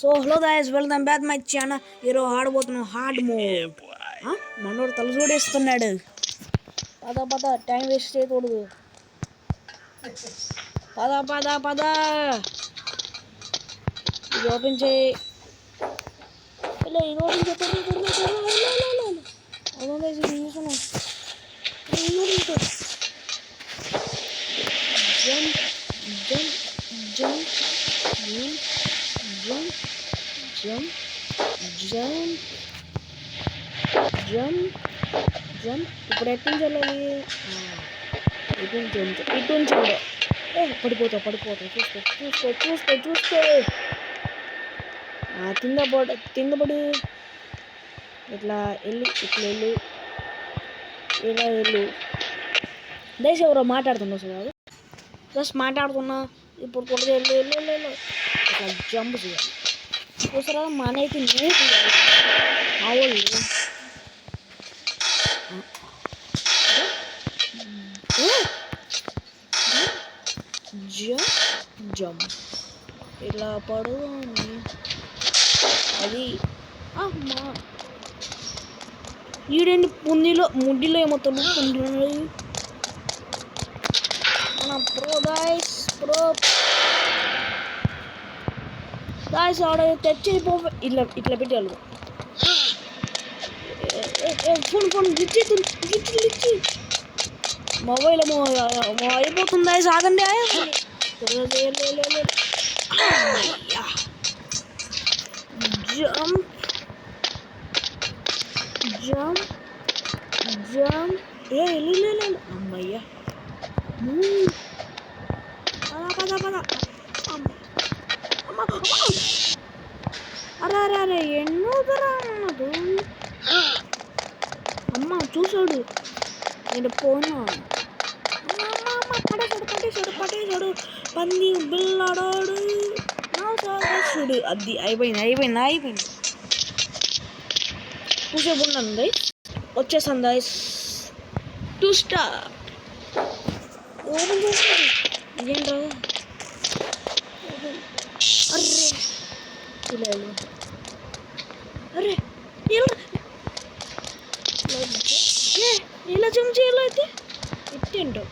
So hello guys, welcome back my channel. ఈరోజు ఆడబోతున్నాం hard mode. మనోడు తల చూడేస్తున్నాడు. పద టైం వేస్ట్ చేయకూడదు. పద ఇది ఓపెన్ చేయి. ఇలా ఇది ఓపెన్ జంప్. ఇప్పుడు ఎట్టించి వెళ్ళాలి? ఇటుంచి పడిపోతా. చూసుకో. కింద పడి ఇట్లా వెళ్ళు. ఇలా వెళ్ళు. దేశ ఎవరో మాట్లాడుతున్నా సార్, జస్ట్ మాట్లాడుతున్నా. ఇప్పుడు కూడా వెళ్ళు. ఇట్లా జంప్ చేయాలి. చూసారా, మనకి నేర్పియాలి మా వాళ్ళు. జంప్ ఇలా పడుని అది. అమ్మా, ఈడేంటి ముడ్డిలో ఏమవుతాడు? మన ప్రో గాయస్ ఆడ తెచ్చిపో. ఇట్లా పెట్టాలి. ఫోన్ గిచ్చి మొబైల్ అయిపోతుంది. సాగండి. జంప్. అమ్మయ్యా, పద. అరే ఎన్నోదరా అన్నదు. అమ్మ చూసాడు, నేను పోను. పట్టేశాడు పంది బిల్లాడాడు. చూడు, అది అయిపోయింది. చూసేపు ఉన్నాను. వచ్చేసాను గైస్. 2 స్టార్ ఓపెన్ చేస్తాడు. ఇదేంట్రా? అరే ఇలా జంప్ చేయాలి. అయితే ఇట్టేంటో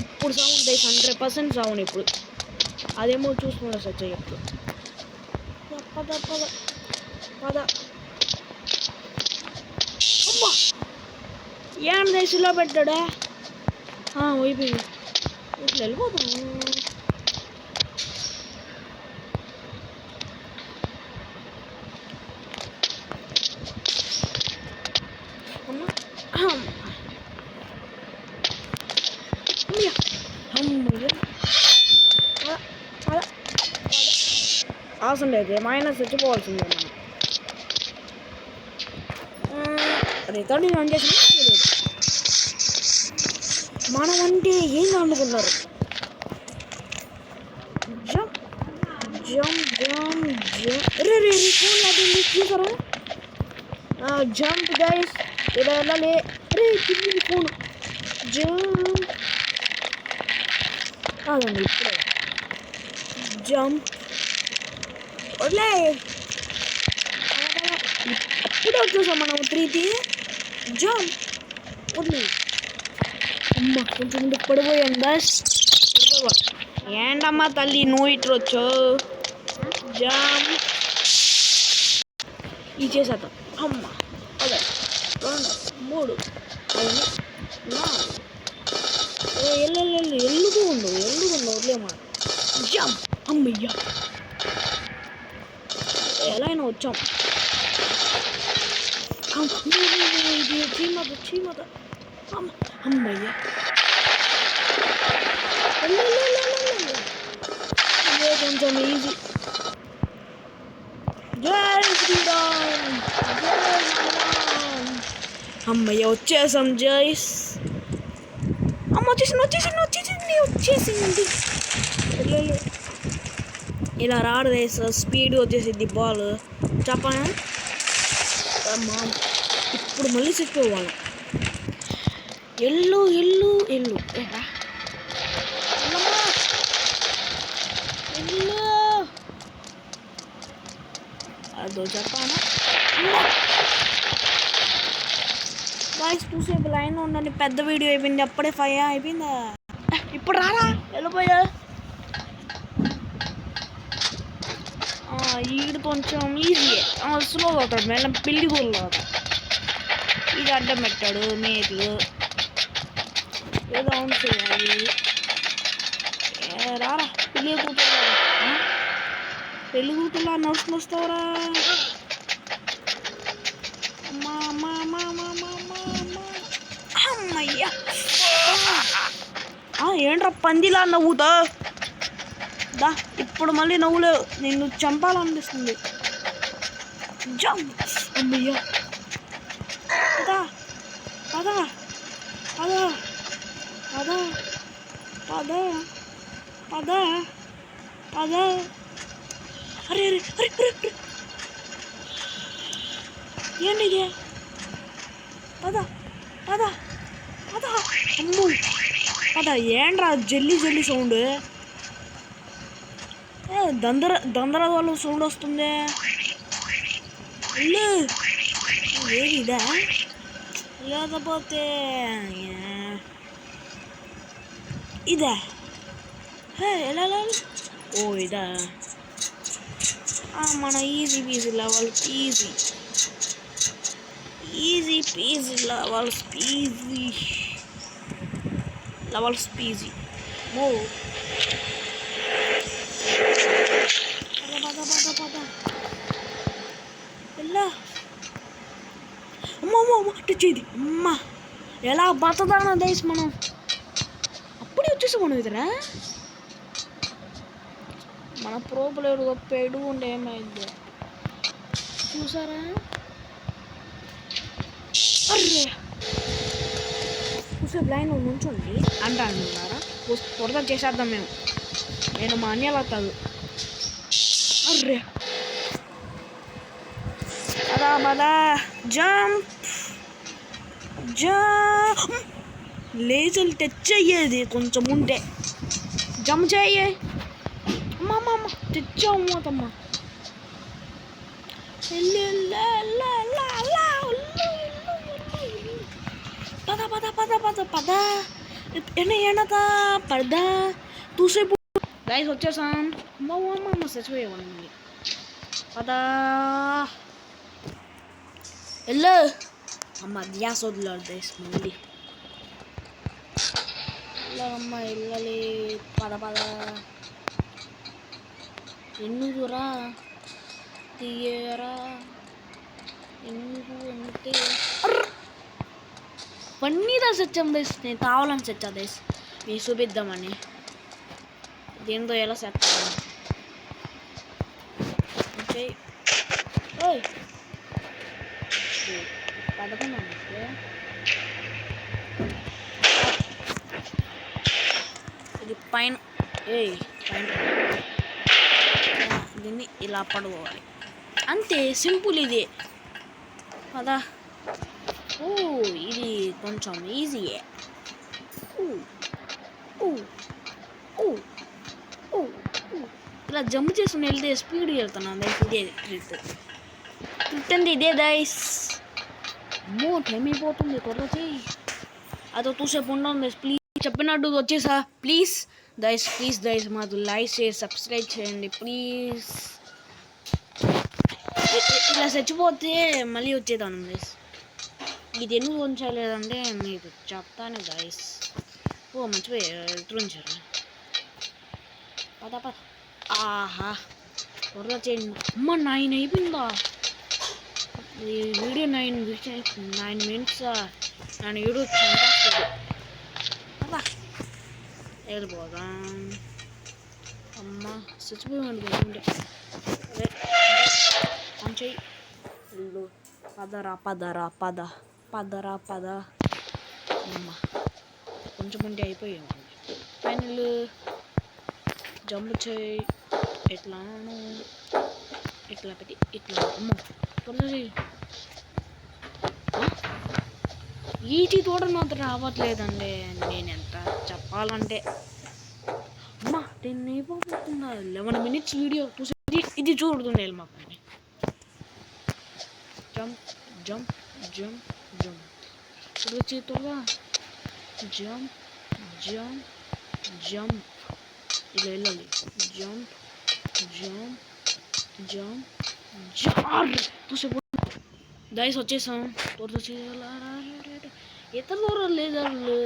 ఇప్పుడు సౌండ్ 100% సౌండ్. ఇప్పుడు అదేమో చూసుకుంటా సచ్చాయి. ఇప్పుడు పద. అమ్మా, ఏం దేశంలో పెట్టాడా? అయిపోయింది. ఇట్లా వెళ్ళిపోతాను. అవసరం లేదు, మైనస్ వచ్చిపోవాల్సిందే మనం. రికార్డు రన్ చేసి మనం అంటే ఏం అనుకున్నారు? చూసారా? జంప్ గైస్, ఇలా వెళ్ళాలి. ఫోన్ జంప్ కాదండి, ఇప్పుడే జంప్ వదిలే. అప్పుడే వచ్చేసాం మనం 3కి. జంప్ వదిలే. అమ్మ, కొంచెం పడిపోయాను బస్. ఏంటమ్మా తల్లి నువ్వు ఇట్లు వచ్చావు? జంప్ ఇచ్చేసాం. అమ్మ, 1 2 3 4 ఎల్లుతూ ఉండవు వదిలేమా. జంప్. అమ్మయ్యా, ఎలా అయినా వచ్చాం. చీమత. అమ్మయ్యా, కొంచెం ఈజీ. జై శ్రీరామ్. అమ్మయ్య, వచ్చేసాం జైస్. అమ్మ వచ్చేసింది. ఇలా రాడు స్పీడ్ వచ్చేసింది బాల్. చెప్పనా? ఇప్పుడు మళ్ళీ సెట్ అవ్వాలి. ఎల్లు ఎల్లు అదో చెప్పాను గాయ్స్. చూసేపు లైన్లో ఉండండి, పెద్ద వీడియో అయిపోయింది, అప్పుడే 5 అయిపోయిందా. ఇప్పుడు రారా వెళ్ళిపోయా. ఈడు కొంచెం ఈజీ, స్లోగా అవుతాడు, మెల్ల పిల్లి గోళ్ళు అవుతాడు. ఇది అడ్డం పెట్టాడు మేట్లు, ఏదో ఆన్ చేయాలి. రారా పెళ్ళి కూతురు, పెళ్ళి కూతురులా నడుచుకుని వస్తావురా. అమ్మయ్యా, ఏంట్రా పందిలా నవ్వుతా. దా ఇప్పుడు మళ్ళీ నవ్వులేవు, నిన్ను చంపాలనిపిస్తుంది. అమ్మయ్యా, పదా పదా పదా పదా పదా పదా పదా. అరే అరే అరే అరే ఏంటి ఇది, పదా పదా పదా. అమ్ము పదా, ఏంట్రా జల్లి జల్లి సౌండ్, దందర వాళ్ళు సౌండ్ వస్తుంది. ఏది ఇదా, లేకపోతే ఇదా, ఎలా ఓ ఇదా. మన easy PG levels, easy easy PG levels, PG levels, PG. మో పద ఎలా, అమ్మ టచ్చేది అమ్మ. ఎలా బతదానా దేశ్, మనం అప్పుడే వచ్చేసి మనం ఇద్దరా. మన ప్రోపులేడు పెడు ఉండే ఏమైంది చూసారా. అర్రే చూసే లైన్ నుంచోండి అంటున్నారా, పొరద చేసేద్దాం మేము. నేను మా అన్యలా కాదు. అర్రే అదా బదా, జంప్ జంప్, లేజలు టచ్ అయ్యేది కొంచెం ఉంటే జంప్ చేయే. అమ్మ తెచ్చావు తమ్మ. పద పద పద పద పద ఎన్నదా పద తూసేపు గైస్ వచ్చేసాం. అమ్మ చచ్చిపోయేవాడిని. పద వెళ్ళు అమ్మ, గ్యాస్ వదిలేదు దేశ్ మళ్ళీ. అమ్మ వెళ్ళాలి, పద పద. ఎన్నురా తీయరా, అంటే పన్నీదా సచ్చాం దేశ్. నేను కావాలని చచ్చా దేశ్, మీకు చూపిద్దామని. దేంతో ఎలా చేస్తాను అంటే పదకొండు ఇది పైన పైన దీన్ని ఇలా పడుకోవాలి అంతే, సింపుల్ ఇది. కదా ఇది కొంచెం ఈజీయే. ఇలా జంప్ చేసుకుని వెళ్తే స్పీడ్గా వెళ్తున్నాను దైస్. ఇదే ట్రిక్ అండి, ఇదే దైస్. అమ్మో టైం అయిపోతుంది, త్వరగా చెయ్యి. అదో చూసేపు ఉండడం దైస్, ప్లీజ్. చెప్పినట్టు వచ్చేసా ప్లీజ్ దైస్, ప్లీజ్ దైస్. మాకు లైక్ షేర్ సబ్స్క్రైబ్ చేయండి ప్లీజ్. ఇలా చచ్చిపోతే మళ్ళీ వచ్చేదాను దైస్. ఇది ఎందుకు ఉంచలేదంటే మీకు చెప్తాను గైస్. మర్చిపోయి ఎట్లా ఉంచారు. పద ఆహా త్వరగా చేయండి. అమ్మ 9 అయిపోయిందా ఈ వీడియో. 9 మినిట్స్ నన్ను యూట్యూబ్ చంపేస్తుంది. పద వెళ్ళిపోదాం. అమ్మ చచ్చిపోయాడు అదే మంచి ఇల్లు. పదరా అమ్మ కొంచెం ఉంటే అయిపోయాము. ఫైనల్ జంప్ చేయి, ఎట్లాను ఇట్లా పెట్టి ఇట్లా. అమ్మ త్వరగా ఈజీ తోట మాత్రం రావట్లేదండి. నేను ఎంత చెప్పాలంటే అమ్మ 10 అయిపోతుందా. 11 మినిట్స్ వీడియో చూసి ఇది చూడుతుంది మాకు. జంప్ జంప్ జంప్ జంప్ త్వరగా చేయి త్వరగా జంప్ జంప్ జంప్ ఇలా వెళ్ళాలి జంప్ జంప్ జంప్ జంప్ దయస్ వచ్చేసాం త్వరగా చేయాలి ఇతర దూరం లేజర్లు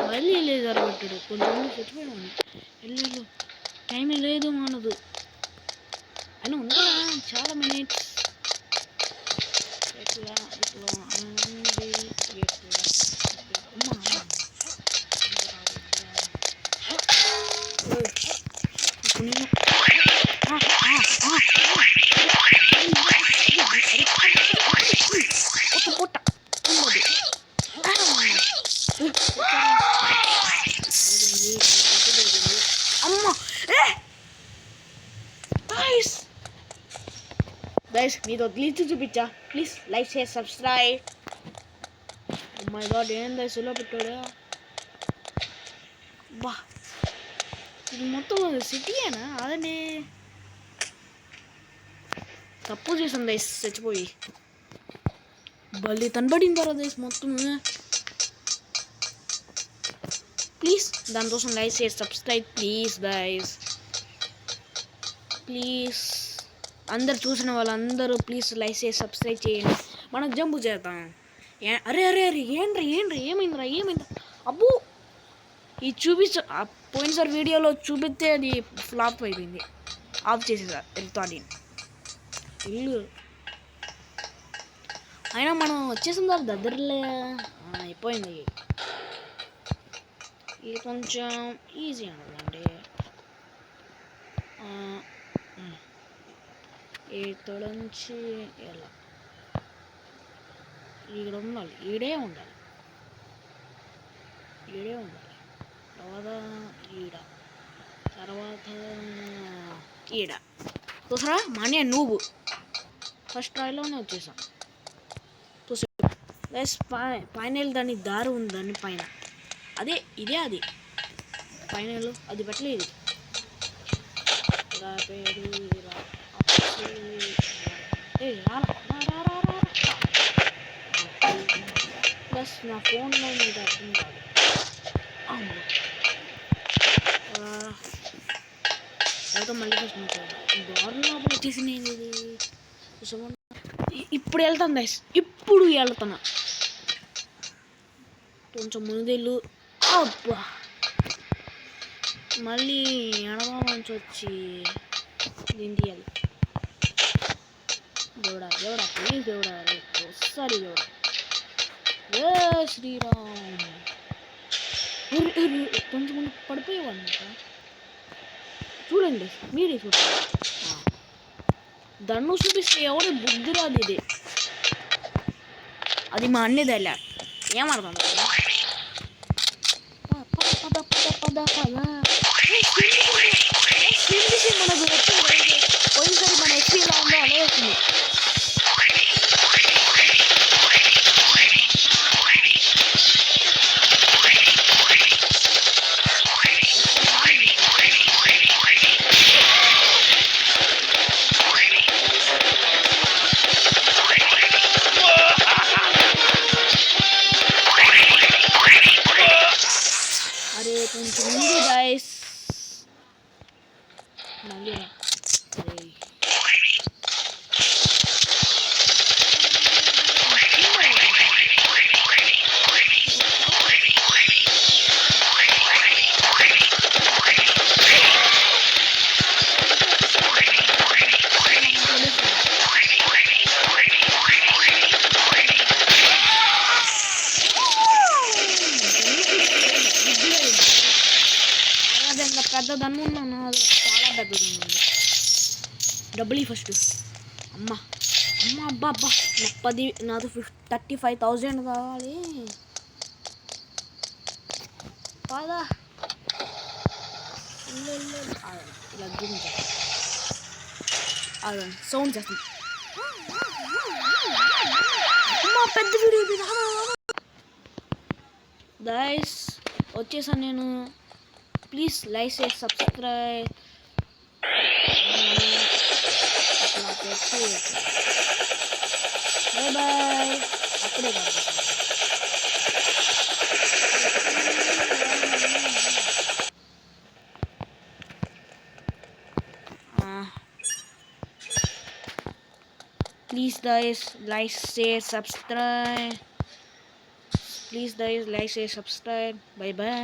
మళ్ళీ లేజర్ పెట్టాడు కొంచెం చచ్చిపోయామని వెళ్ళు టైం లేదు మనదు అని ఉన్నా చాలా మినిట్స్ ఎట్లా ఇట్లా అండి ఎట్లా అమ్మా పొట్ట అమ్మా గైస్ మీతో గ్లిచ్ చూపించా please like share subscribe my God ఏం దయసులో పెట్టాడా బా ఇది మొత్తం సిటీయేనా అదండి తప్పు చేసాం దయస్ చచ్చిపోయి బల్లి తనబడిన తర్వాత దయస్ మొత్తం ప్లీజ్ దానికోసం like share subscribe please guys please అందరు చూసిన వాళ్ళందరూ ప్లీజ్ లైక్ చేసి సబ్స్క్రైబ్ చేయండి మనకు జంపు చేద్దాం అరే అరే అరే ఏంట్రా ఏమైందిరా అబ్బో ఇది పోయినసారి వీడియోలో చూపిస్తే అది ఫ్లాప్ అయిపోయింది ఆఫ్ చేసేసా రికార్డింగ్ ఇల్లు అయినా మనం వచ్చేసిన తర్వాత దగ్గరలే అయిపోయింది ఇది కొంచెం ఈజీ అనదండి ఇక్కడ నుంచి ఎలా ఇక్కడ ఉండాలి ఈడే ఉండాలి తర్వాత ఈడ చూసారా మాన్య నువ్వు ఫస్ట్ ట్రైలోనే వచ్చేసాం చూసా పైన దాని దారి ఉంది దాని పైన ఇదే అది పైన అది పెట్టలేదు ప్లస్ నా ఫోన్లో మీద అర్థం కాదు అయితే మళ్ళీ ఫస్ట్ దారుణ లోపల వచ్చేసి నేను ఇది ఇప్పుడు వెళ్తాను దైస్ ఇప్పుడు వెళ్తున్నా కొంచెం ముందేళ్ళు అబ్బా మళ్ళీ ఎడమ నుంచి వచ్చి దీన్ని తీయాలి దేవుడా ప్లీజ్ దేవుడా వస్తాడు దేవుడా ఏ శ్రీరామ్ కొంచెం పడిపోయేవాడు చూడండి మీరే చూడండి దన్ను చూపిస్తే ఎవరు బుద్ధి రాదు ఇది అది మా అన్నదలే ఏమర్థం మనకు పోయినసారి మన ఎక్స్పీ ఎలా ఉందో అలా వచ్చింది అరే కొంచెం ముందు గైస్ మళ్ళీ పెద్ద దన్ను ఉన్నాను చాలా పెద్ద దన్ను ఉంది డబ్బులు ఫస్ట్ అమ్మ అబ్బా నాది 35,000 కావాలి కాదా ఇలా సౌండ్ చేస్తుంది పెద్ద వీడియో గైస్ వచ్చేసాను నేను ప్లీజ్ లైక్ షేర్ సబ్స్క్రైబ్ ఇలా పెట్టి బాయ్ బాయ్. అప్పుడే కాదు. Please guys, like, share, subscribe. Please guys, like, share, subscribe. Bye bye.